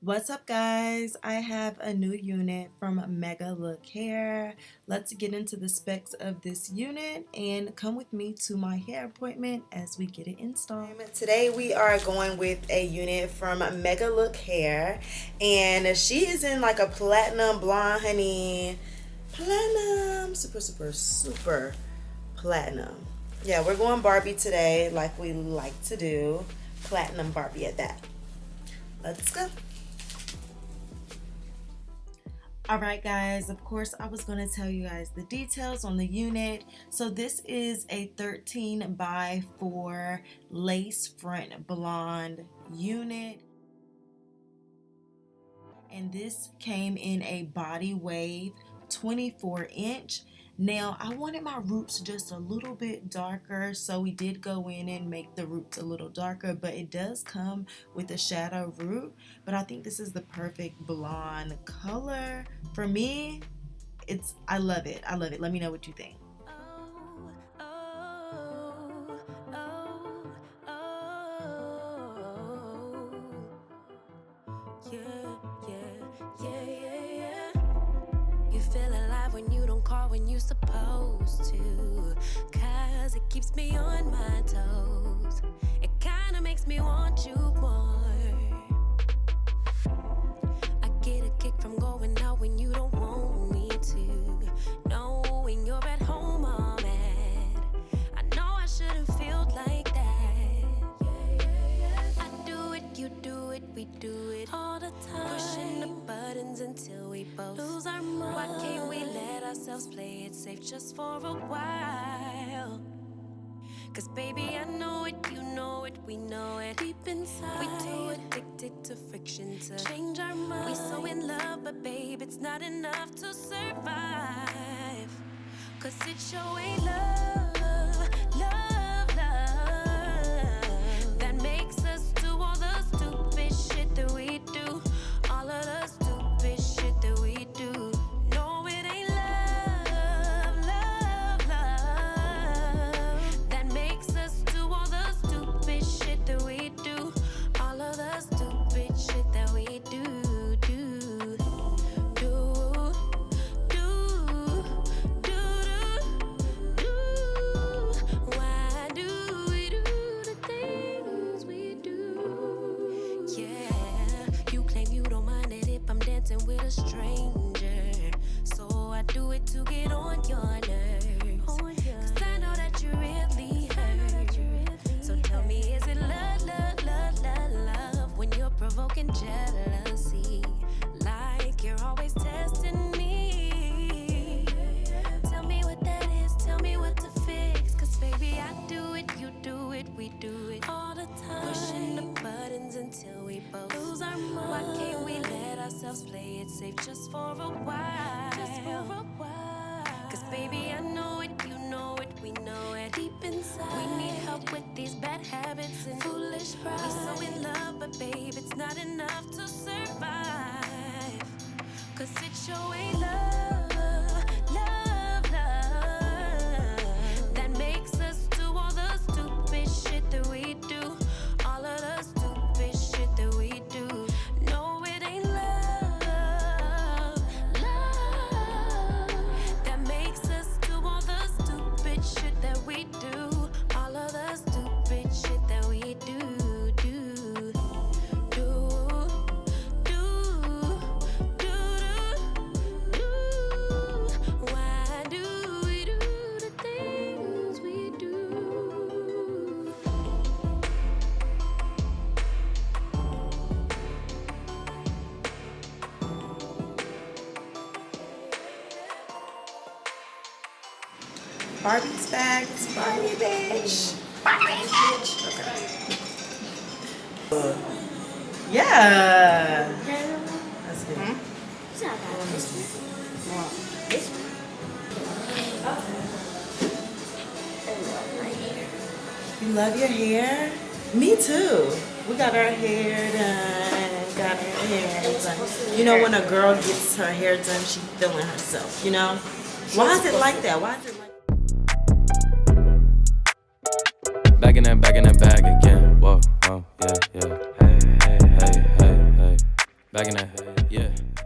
What's up, guys? I have a new unit from Mega Look Hair. Let's get into the specs of this unit and come with me to my hair appointment as we get it installed. Today we are going with a unit from Mega Look Hair, and she is in like a platinum blonde, honey. Platinum, super platinum. Yeah, we're going Barbie today, like we like to do. Platinum Barbie at that. Let's go. Alright guys, of course I was going to tell you guys the details on the unit. So this is a 13 by 4 lace front blonde unit. And this came in a body wave 24-inch. Now I wanted my roots just a little bit darker, so we did go in and make the roots a little darker, but it does come with a shadow root. But I think this is the perfect blonde color for me. I love it. Let me know what you think. When you don't call when you supposed to, cause it keeps me on my toes. It kinda makes me want you more. I get a kick from going out when you don't want me to, knowing you're at home all mad. I know I shouldn't feel like that. I do it, you do it, we do it all the time, pushing the buttons until we both lose our mind. Why can't we let ourselves play it safe just for a while? Cause baby, I know it, you know it, we know it deep inside. We too addicted to friction to change our mind. We so in love, but babe, it's not enough to survive. Cause it sure ain't love, love, love that makes us do all the stupid shit that we do. All of the stupid shit that we do. No, it ain't love, love, love that makes us do all the stupid shit that we do. All of the stupid shit that we do. Why do we do the things we do? Yeah, you claim you don't mind it if I'm dancing with a stranger, so I do it to get on your nerves. Cause I know that you really hurt. So tell me, is it love, love, love, love, love when you're provoking jealousy, like you're always testing me? Tell me what that is, tell me what to fix. Cause baby, I do it, you do it, we do it all the time, pushing the buttons until we both lose our mind. Why can't we let ourselves play it safe just for a while? Just for a while. Cause baby, I know it, you know it, we know it deep inside. We need help with these bad habits and foolish pride. We so in love, but babe, it's not enough to survive. Cause it sure ain't love, love, love that makes us do all the stupid shit that we do. All of the stupid shit that we do. No, it ain't love, love that makes us do all the stupid shit that we do. All of the stupid shit that we do. Why do we do the things we do? Barbie's back. It's Barbie, bitch. Barbie, bitch. Okay. Yeah. That's good. It's not bad. This one. This one. I love my hair. You love your hair? Me too. We got our hair done. Got our hair done. You know, when a girl gets her hair done, she's feeling herself, you know? Why is it like that? Why is it like Back in that bag again. Whoa, whoa, yeah, yeah. Hey, hey, hey, hey, hey. Back in that, yeah.